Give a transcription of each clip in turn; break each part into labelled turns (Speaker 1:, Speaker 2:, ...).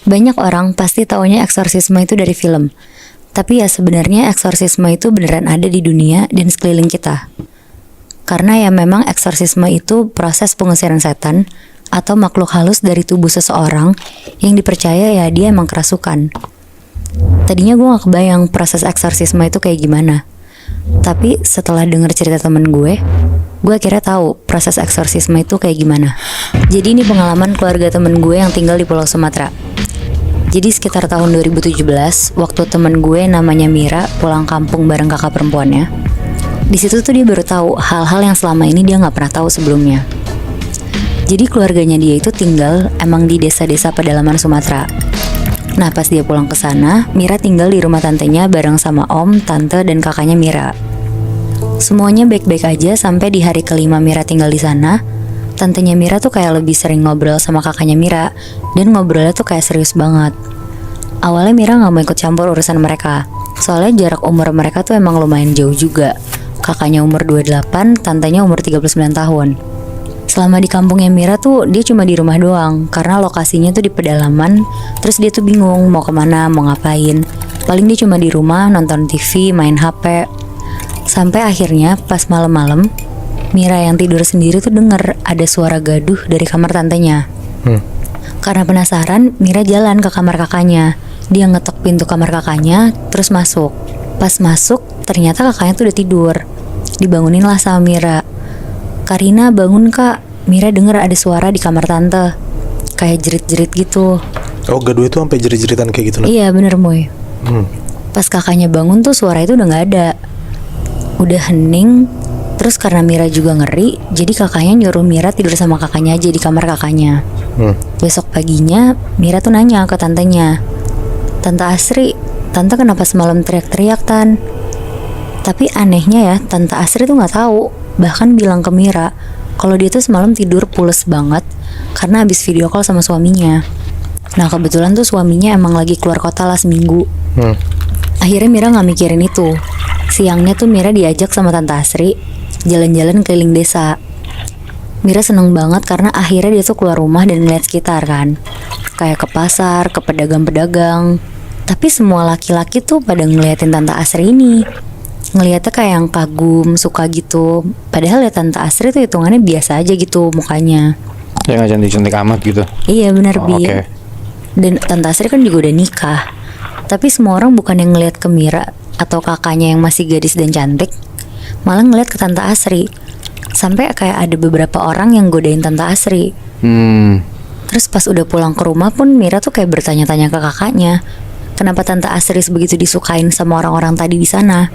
Speaker 1: Banyak orang pasti taunya eksorsisme itu dari film. Tapi ya sebenarnya eksorsisme itu beneran ada di dunia dan sekeliling kita. Karena ya memang eksorsisme itu proses pengusiran setan atau makhluk halus dari tubuh seseorang yang dipercaya ya dia emang kerasukan. Tadinya gue gak kebayang proses eksorsisme itu kayak gimana. Tapi setelah denger cerita temen gue akhirnya tahu proses eksorsisme itu kayak gimana. Jadi ini pengalaman keluarga temen gue yang tinggal di Pulau Sumatera. Jadi sekitar tahun 2017, waktu temen gue namanya Mira pulang kampung bareng kakak perempuannya. Di situ tuh dia baru tahu hal-hal yang selama ini dia nggak pernah tahu sebelumnya. Jadi keluarganya dia itu tinggal emang di desa-desa pedalaman Sumatera. Nah pas dia pulang ke sana, Mira tinggal di rumah tantenya bareng sama om, tante, dan kakaknya Mira. Semuanya baik-baik aja sampai di hari kelima Mira tinggal di sana. Tantenya Mira tuh kayak lebih sering ngobrol sama kakaknya Mira, dan ngobrolnya tuh kayak serius banget. Awalnya Mira gak mau ikut campur urusan mereka, soalnya jarak umur mereka tuh emang lumayan jauh juga. Kakaknya umur 28, tantenya umur 39 tahun. Selama di kampungnya Mira tuh dia cuma di rumah doang, karena lokasinya tuh di pedalaman. Terus dia tuh bingung mau kemana, mau ngapain. Paling dia cuma di rumah nonton TV, main HP. Sampai akhirnya pas malam-malam Mira yang tidur sendiri tuh denger ada suara gaduh dari kamar tantenya. Karena penasaran, Mira jalan ke kamar kakaknya. Dia ngetok pintu kamar kakaknya, terus masuk. Pas masuk, ternyata kakaknya tuh udah tidur. Dibangunin lah sama Mira. "Karina, bangun kak." Mira denger ada suara di kamar tante, kayak jerit-jerit gitu.
Speaker 2: Oh, gaduh itu sampai jerit-jeritan kayak gitu loh.
Speaker 1: Iya bener Moy. Pas kakaknya bangun tuh suara itu udah gak ada. Udah hening. Terus karena Mira juga ngeri, jadi kakaknya nyuruh Mira tidur sama kakaknya aja di kamar kakaknya. Besok paginya Mira tuh nanya ke tantenya, "Tante Asri, tante kenapa semalam teriak-teriak Tan?" Tapi anehnya ya, Tante Asri tuh gak tahu. Bahkan bilang ke Mira kalau dia tuh semalam tidur pules banget karena habis video call sama suaminya. Nah kebetulan tuh suaminya emang lagi keluar kota lah seminggu. Akhirnya Mira gak mikirin itu. Siangnya tuh Mira diajak sama Tante Asri jalan-jalan keliling desa. Mira seneng banget karena akhirnya dia tuh keluar rumah dan ngeliat sekitar kan. Kayak ke pasar, ke pedagang-pedagang. Tapi semua laki-laki tuh pada ngeliatin Tante Asri ini. Ngeliatnya kayak yang kagum, suka gitu. Padahal ya Tante Asri tuh hitungannya biasa aja gitu mukanya.
Speaker 3: Ya gak cantik-cantik amat gitu.
Speaker 1: Iya benar Bi.
Speaker 3: Okay.
Speaker 1: Dan Tante Asri kan juga udah nikah. Tapi semua orang bukan yang ngeliat ke Mira atau kakaknya yang masih gadis dan cantik, malah ngeliat ke Tante Asri. Sampai kayak ada beberapa orang yang godain Tante Asri. Terus pas udah pulang ke rumah pun Mira tuh kayak bertanya-tanya ke kakaknya, kenapa Tante Asri sebegitu disukain sama orang-orang tadi di sana.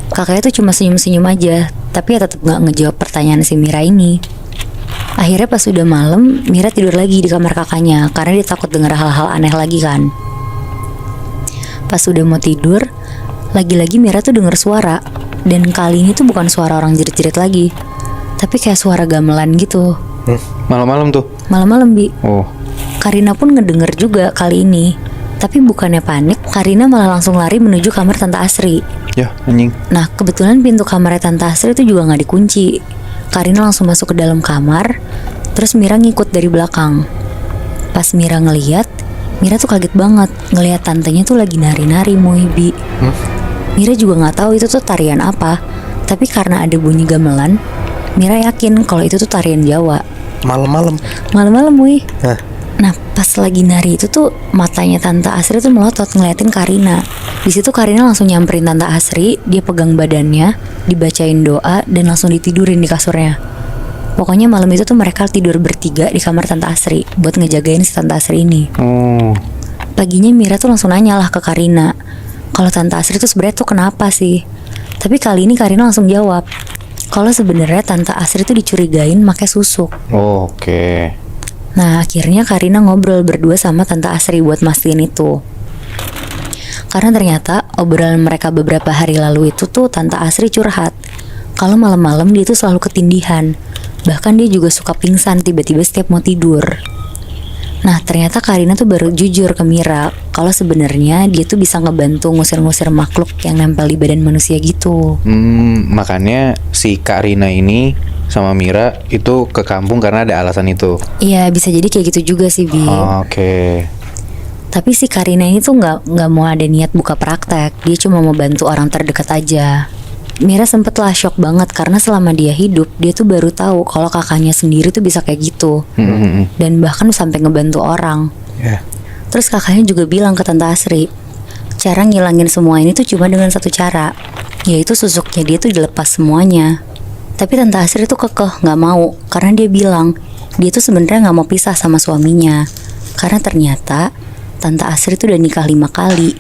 Speaker 1: Kakaknya tuh cuma senyum-senyum aja, tapi ya tetap gak ngejawab pertanyaan si Mira ini. Akhirnya pas udah malam, Mira tidur lagi di kamar kakaknya karena dia takut denger hal-hal aneh lagi kan. Pas udah mau tidur, lagi-lagi Mira tuh denger suara. Dan kali ini tuh bukan suara orang jerit-jerit lagi, tapi kayak suara gamelan gitu.
Speaker 3: Malam-malam tuh?
Speaker 1: Malam-malam Bi.
Speaker 3: Oh.
Speaker 1: Karina pun ngedenger juga kali ini. Tapi bukannya panik, Karina malah langsung lari menuju kamar Tante Asri.
Speaker 3: Ya anjing.
Speaker 1: Nah kebetulan pintu kamarnya Tante Asri itu juga gak dikunci. Karina langsung masuk ke dalam kamar. Terus Mira ngikut dari belakang. Pas Mira ngeliat, Mira tuh kaget banget ngeliat tantenya tuh lagi nari-nari Bi. Mira juga gak tahu itu tuh tarian apa. Tapi karena ada bunyi gamelan, Mira yakin kalau itu tuh tarian Jawa.
Speaker 2: Malam-malam.
Speaker 1: Malam-malam Wih. Nah pas lagi nari itu tuh matanya Tante Asri tuh melotot ngeliatin Karina. Di situ Karina langsung nyamperin Tante Asri, dia pegang badannya, dibacain doa dan langsung ditidurin di kasurnya. Pokoknya malam itu tuh mereka tidur bertiga di kamar Tante Asri buat ngejagain si Tante Asri ini. Paginya Mira tuh langsung nanya lah ke Karina, kalau Tante Asri tuh sebenarnya tuh kenapa sih? Tapi kali ini Karina langsung jawab kalau sebenarnya Tante Asri tuh dicurigain pakai susuk.
Speaker 3: Oke.
Speaker 1: Nah akhirnya Karina ngobrol berdua sama Tante Asri buat mastiin itu. Karena ternyata obrolan mereka beberapa hari lalu itu tuh Tante Asri curhat kalau malam-malam dia tuh selalu ketindihan. Bahkan dia juga suka pingsan tiba-tiba setiap mau tidur. Nah ternyata Karina tuh baru jujur ke Mira kalau sebenarnya dia tuh bisa ngebantu ngusir-ngusir makhluk yang nempel di badan manusia gitu.
Speaker 3: Makanya si Karina ini sama Mira itu ke kampung karena ada alasan itu.
Speaker 1: Iya bisa jadi kayak gitu juga sih Bi.
Speaker 3: Oke.
Speaker 1: Tapi si Karina ini tuh nggak mau ada niat buka praktek. Dia cuma mau bantu orang terdekat aja. Mira sempet lah shock banget karena selama dia hidup dia tuh baru tahu kalau kakaknya sendiri tuh bisa kayak gitu. Dan bahkan sampai ngebantu orang.
Speaker 2: Ya.
Speaker 1: Terus kakaknya juga bilang ke Tante Asri, cara ngilangin semua ini tuh cuma dengan satu cara, yaitu susuknya dia tuh dilepas semuanya. Tapi Tante Asri tuh kekeh gak mau, karena dia bilang dia tuh sebenarnya gak mau pisah sama suaminya. Karena ternyata Tante Asri tuh udah nikah 5 kali,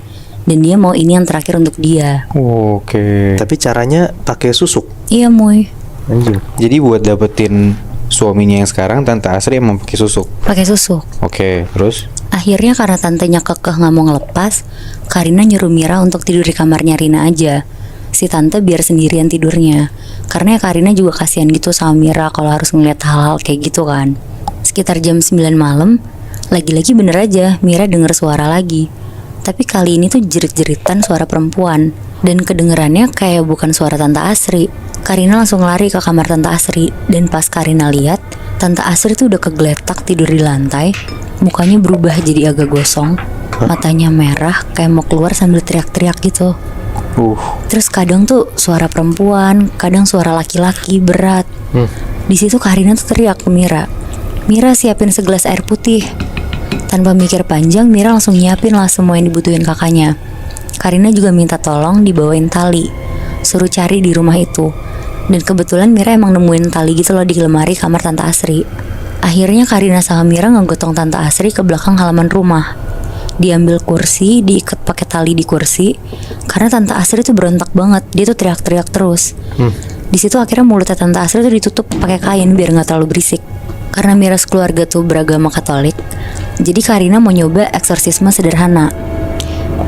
Speaker 1: dan dia mau ini yang terakhir untuk dia.
Speaker 3: Oke.
Speaker 2: Tapi caranya pakai susuk.
Speaker 1: Iya Moy,
Speaker 2: Anjing.
Speaker 3: Jadi buat dapetin suaminya yang sekarang, Tante Asri emang pakai susuk.
Speaker 1: pakai susuk.
Speaker 3: Oke, terus?
Speaker 1: Akhirnya karena tantenya kekeh gak mau ngelepas, Karina nyuruh Mira untuk tidur di kamarnya Rina aja. Si tante biar sendirian tidurnya. Karena ya Karina juga kasihan gitu sama Mira kalau harus ngeliat hal-hal kayak gitu kan. Sekitar jam 9 malam, lagi-lagi bener aja Mira denger suara lagi. Tapi kali ini tuh jerit-jeritan suara perempuan. Dan kedengerannya kayak bukan suara Tante Asri. Karina langsung lari ke kamar Tante Asri. Dan pas Karina lihat, Tante Asri tuh udah kegeletak tidur di lantai. Mukanya berubah jadi agak gosong. Matanya merah kayak mau keluar sambil teriak-teriak gitu. Terus kadang tuh suara perempuan, kadang suara laki-laki berat. Di situ Karina tuh teriak ke Mira, Mira siapin segelas air putih. Tanpa mikir panjang, Mira langsung nyiapin lah semua yang dibutuhin kakaknya. Karina juga minta tolong dibawain tali, suruh cari di rumah itu. Dan kebetulan Mira emang nemuin tali gitu loh di lemari kamar Tante Asri. Akhirnya Karina sama Mira ngegotong Tante Asri ke belakang halaman rumah. Diambil kursi, diikat pakai tali di kursi. Karena Tante Asri tuh berontak banget, dia tuh teriak-teriak terus. Di situ akhirnya mulutnya Tante Asri tuh ditutup pakai kain biar nggak terlalu berisik. Karena Mira keluarga tuh beragama Katolik, jadi Karina mau nyoba eksorsisme sederhana.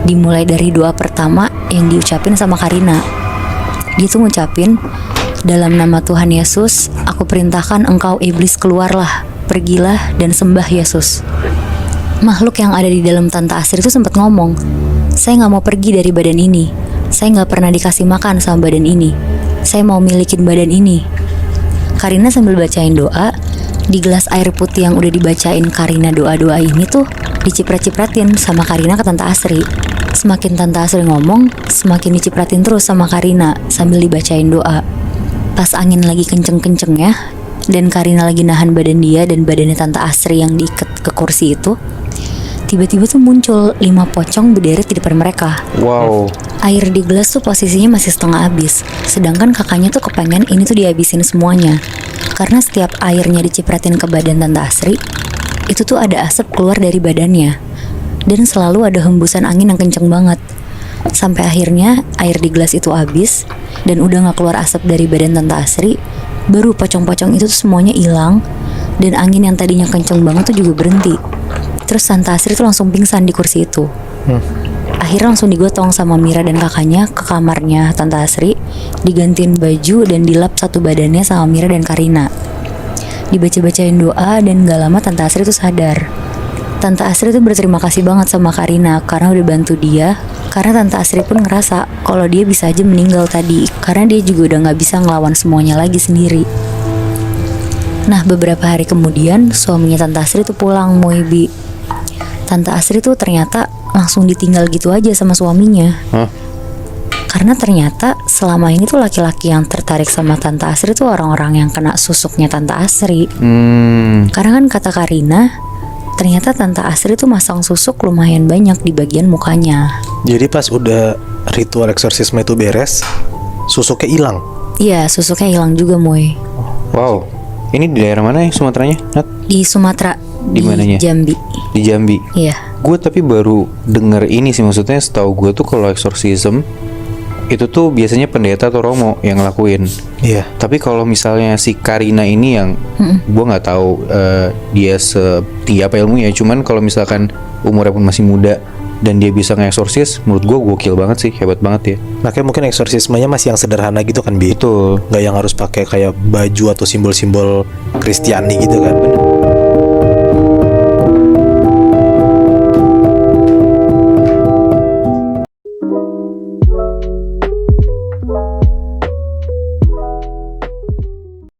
Speaker 1: Dimulai dari doa pertama yang diucapin sama Karina. Dia tuh ngucapin, dalam nama Tuhan Yesus, aku perintahkan engkau iblis keluarlah, pergilah dan sembah Yesus. Makhluk yang ada di dalam Tante Asri itu sempat ngomong, saya gak mau pergi dari badan ini. Saya gak pernah dikasih makan sama badan ini. Saya mau milikin badan ini. Karina sambil bacain doa, di gelas air putih yang udah dibacain Karina doa-doa ini tuh diciprat-cipratin sama Karina ke Tante Asri. Semakin Tante Asri ngomong, semakin dicipratin terus sama Karina sambil dibacain doa. Pas angin lagi kenceng-kencengnya dan Karina lagi nahan badan dia dan badannya Tante Asri yang diikat ke kursi itu, tiba-tiba tuh muncul 5 pocong berderet di depan mereka.
Speaker 3: Wow.
Speaker 1: Air di gelas tuh posisinya masih setengah habis, sedangkan kakaknya tuh kepengen ini tuh dihabisin semuanya. Karena setiap airnya dicipratin ke badan Tante Asri, itu tuh ada asap keluar dari badannya. Dan selalu ada hembusan angin yang kenceng banget. Sampai akhirnya air di gelas itu habis dan udah gak keluar asap dari badan Tante Asri, baru pocong-pocong itu tuh semuanya hilang. Dan angin yang tadinya kenceng banget tuh juga berhenti. Terus Tante Asri tuh langsung pingsan di kursi itu. Akhirnya langsung digotong sama Mira dan kakaknya ke kamarnya Tante Asri, digantiin baju dan dilap satu badannya sama Mira dan Karina. Dibaca-bacain doa dan gak lama Tante Asri tuh sadar. Tante Asri tuh berterima kasih banget sama Karina karena udah bantu dia. Karena Tante Asri pun ngerasa kalau dia bisa aja meninggal tadi, karena dia juga udah gak bisa ngelawan semuanya lagi sendiri. Nah beberapa hari kemudian suaminya Tante Asri tuh pulang Moibi. Tante Asri tuh ternyata langsung ditinggal gitu aja sama suaminya. Karena ternyata selama ini tuh laki-laki yang tertarik sama Tante Asri tuh orang-orang yang kena susuknya Tante Asri. Karena kan kata Karina, ternyata Tante Asri tuh masang susuk lumayan banyak di bagian mukanya.
Speaker 2: Jadi pas udah ritual eksorsisme itu beres, susuknya hilang.
Speaker 1: Iya, susuknya hilang juga Moy.
Speaker 3: Wow. Ini di daerah mana ya Sumateranya, Nat?
Speaker 1: Di Sumatera.
Speaker 3: Di mananya?
Speaker 1: Jambi.
Speaker 3: Di Jambi.
Speaker 1: Iya.
Speaker 3: Gue tapi baru denger ini sih, maksudnya setahu gue tuh kalau eksorsisme itu tuh biasanya pendeta atau romo yang ngelakuin.
Speaker 2: Iya.
Speaker 3: Tapi kalau misalnya si Karina ini yang gue nggak tahu dia setinggi apa ilmunya, cuman kalau misalkan umurnya pun masih muda dan dia bisa nge-eksorsis, menurut gue gokil banget sih, hebat banget ya.
Speaker 2: Makanya mungkin eksorsismenya masih yang sederhana gitu kan, Bi?
Speaker 3: Betul.
Speaker 2: Nggak yang harus pakai kayak baju atau simbol-simbol Kristiani gitu kan.